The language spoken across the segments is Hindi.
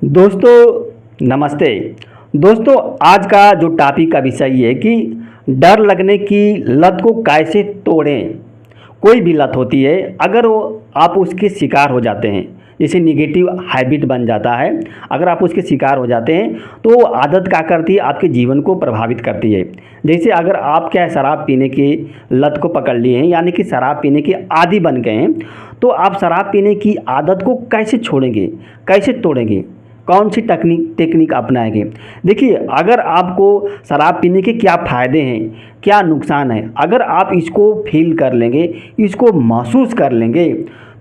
दोस्तों नमस्ते। दोस्तों आज का जो टॉपिक का विषय ये है कि डर लगने की लत को कैसे तोड़ें। कोई भी लत होती है, अगर वो आप उसके शिकार हो जाते हैं, जैसे निगेटिव हैबिट बन जाता है, अगर आप उसके शिकार हो जाते हैं तो वो आदत क्या करती है, आपके जीवन को प्रभावित करती है। जैसे अगर आप क्या है, शराब पीने की लत को पकड़ लिए हैं, यानी कि शराब पीने के आदी बन गए हैं, तो आप शराब पीने की आदत को कैसे छोड़ेंगे, कैसे तोड़ेंगे, कौन सी टेक्निक अपनाएंगे। देखिए, अगर आपको शराब पीने के क्या फ़ायदे हैं, क्या नुकसान है, अगर आप इसको फील कर लेंगे, इसको महसूस कर लेंगे,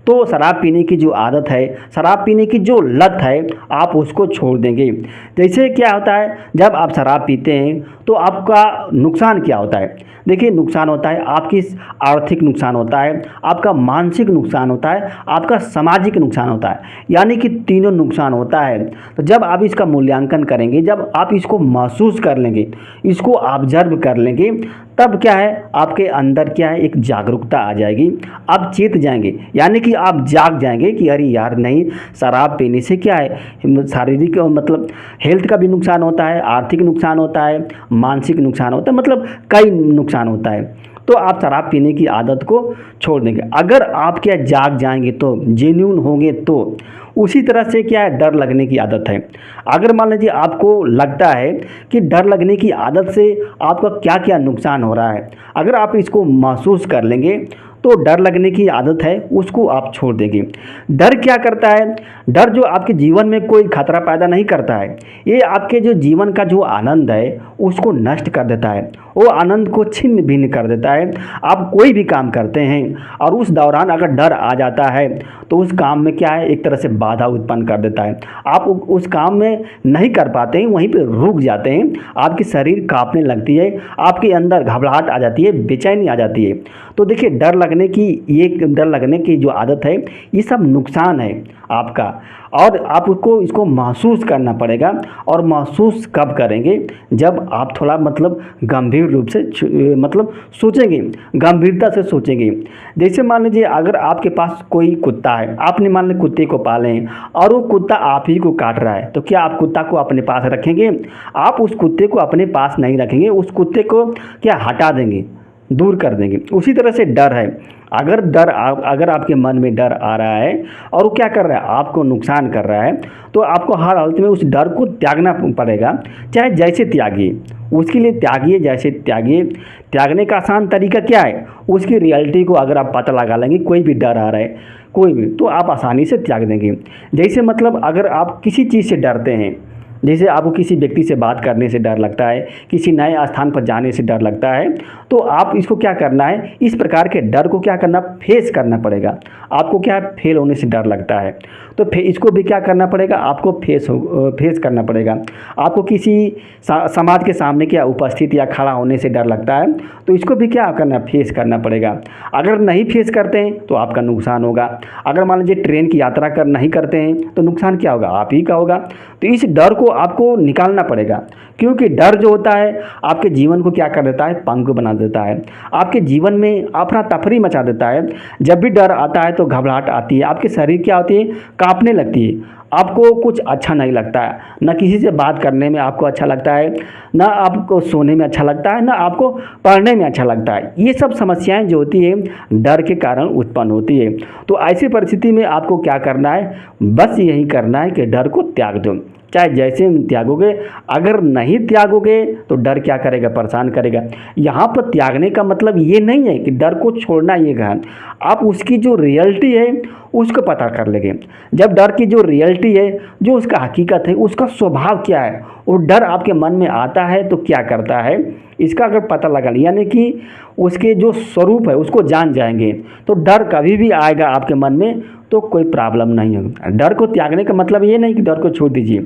तो शराब पीने की जो आदत है, शराब पीने की जो लत है, आप उसको छोड़ देंगे। जैसे क्या होता है, जब आप शराब पीते हैं तो आपका नुकसान क्या होता है। देखिए, नुकसान होता है आपकी आर्थिक नुकसान होता है, आपका मानसिक नुकसान होता है, आपका सामाजिक नुकसान होता है, यानी कि तीनों नुकसान होता है। तो जब आप इसका मूल्यांकन करेंगे, जब आप इसको महसूस कर लेंगे, इसको ऑब्जर्व कर लेंगे, तब क्या है, आपके अंदर क्या है, एक जागरूकता आ जाएगी। आप चेत जाएंगे, यानी कि आप जाग जाएंगे कि अरे यार नहीं, शराब पीने से क्या है, शारीरिक मतलब हेल्थ का भी नुकसान होता है, आर्थिक नुकसान होता है, मानसिक नुकसान होता है, मतलब कई नुकसान होता है। तो आप शराब पीने की आदत को छोड़ देंगे। अगर आप क्या जाग जाएंगे, तो जेन्यून होंगे, तो उसी तरह से क्या है, डर लगने की आदत है। अगर मान लीजिए आपको लगता है कि डर लगने की आदत से आपका क्या क्या नुकसान हो रहा है, अगर आप इसको महसूस कर लेंगे तो डर लगने की आदत है उसको आप छोड़ देंगे। डर क्या करता है, डर जो आपके जीवन में कोई खतरा पैदा नहीं करता है, ये आपके जो जीवन का जो आनंद है उसको नष्ट कर देता है, वो आनंद को छिन्न भिन्न कर देता है। आप कोई भी काम करते हैं और उस दौरान अगर डर आ जाता है तो उस काम में क्या है, एक तरह से बाधा उत्पन्न कर देता है। आप उस काम में नहीं कर पाते हैं, वहीं पे रुक जाते हैं, आपकी शरीर कांपने लगती है, आपके अंदर घबराहट आ जाती है, बेचैनी आ जाती है। तो देखिए, डर लगने की जो आदत है, ये सब नुकसान है आपका, और आपको इसको महसूस करना पड़ेगा। और महसूस कब करेंगे, जब आप थोड़ा मतलब गंभीर रूप से मतलब सोचेंगे, गंभीरता से सोचेंगे। जैसे मान लीजिए अगर आपके पास कोई कुत्ता है, आपने मान लीजिए कुत्ते को पालें और वो कुत्ता आप ही को काट रहा है, तो क्या आप कुत्ता को अपने पास रखेंगे? आप उस कुत्ते को अपने पास नहीं रखेंगे, उस कुत्ते को क्या हटा देंगे, दूर कर देंगे। उसी तरह से डर है, अगर आपके मन में डर आ रहा है और वो क्या कर रहा है, आपको नुकसान कर रहा है, तो आपको हर हालत में उस डर को त्यागना पड़ेगा। चाहे जैसे त्यागिए, उसके लिए त्यागिए, जैसे त्यागिए। त्यागने का आसान तरीका क्या है, उसकी रियलिटी को अगर आप पता लगा लेंगे, कोई भी डर आ रहा है कोई भी, तो आप आसानी से त्याग देंगे। जैसे मतलब अगर आप किसी चीज़ से डरते हैं, जैसे आपको किसी व्यक्ति से बात करने से डर लगता है, किसी नए स्थान पर जाने से डर लगता है, तो आप इसको क्या करना है, इस प्रकार के डर को क्या करना, फेस करना पड़ेगा। आपको क्या है, फेल होने से डर लगता है, तो इसको भी क्या करना पड़ेगा, आपको फेस करना पड़ेगा। आपको किसी समाज के सामने क्या उपस्थित या खड़ा होने से डर लगता है, तो इसको भी क्या करना, फेस करना पड़ेगा। अगर नहीं फेस करते हैं तो आपका नुकसान होगा। अगर मान लीजिए ट्रेन की यात्रा नहीं करते हैं, तो नुकसान क्या होगा, आप ही का होगा। तो इस डर को आपको निकालना पड़ेगा, क्योंकि डर जो होता है आपके जीवन को क्या कर देता है, पंगु बना देता है, आपके जीवन में अफरा तफरी मचा देता है। जब भी डर आता है तो घबराहट आती है, आपके शरीर क्या होती है, कांपने लगती है, आपको कुछ अच्छा नहीं लगता है, ना किसी से बात करने में आपको अच्छा लगता है, ना आपको सोने में अच्छा लगता है, ना आपको पढ़ने में अच्छा लगता है। ये सब समस्याएं जो होती है डर के कारण उत्पन्न होती है। तो ऐसी परिस्थिति में आपको क्या करना है, बस यही करना है कि डर को त्याग दो। चाहे जैसे त्यागोगे, अगर नहीं त्यागोगे तो डर क्या करेगा, परेशान करेगा। यहाँ पर त्यागने का मतलब ये नहीं है कि डर को छोड़ना ये है, आप उसकी जो रियलिटी है उसको पता कर लेंगे। जब डर की जो रियलिटी है, जो उसका हकीकत है, उसका स्वभाव क्या है, वो डर आपके मन में आता है तो क्या करता है, इसका अगर पता लगा, यानी कि उसके जो स्वरूप है उसको जान जाएंगे, तो डर कभी भी आएगा आपके मन में तो कोई प्रॉब्लम नहीं होगी। डर को त्यागने का मतलब ये नहीं कि डर को छोड़ दीजिए,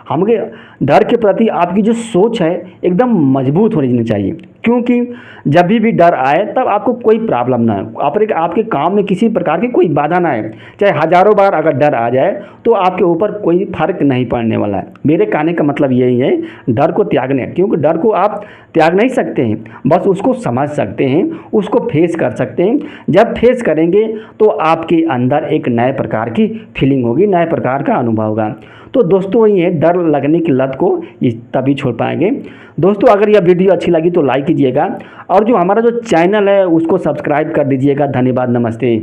हमें डर के प्रति आपकी जो सोच है एकदम मजबूत होनी चाहिए, क्योंकि जब भी डर आए तब आपको कोई प्रॉब्लम ना हो, आपके काम में किसी प्रकार की कोई बाधा ना आए। चाहे हज़ारों बार अगर डर आ जाए तो आपके ऊपर कोई फर्क नहीं पड़ने वाला है। मेरे कहने का मतलब यही है, डर को त्यागने, क्योंकि डर को आप त्याग नहीं सकते हैं, बस उसको समझ सकते हैं, उसको फेस कर सकते हैं। जब फेस करेंगे तो आपके अंदर एक नए प्रकार की फीलिंग होगी, नए प्रकार का अनुभव होगा। तो दोस्तों ये डर लगने की लत को तभी छोड़ पाएंगे। दोस्तों अगर यह वीडियो अच्छी लगी तो लाइक कीजिएगा और जो हमारा जो चैनल है उसको सब्सक्राइब कर दीजिएगा। धन्यवाद, नमस्ते।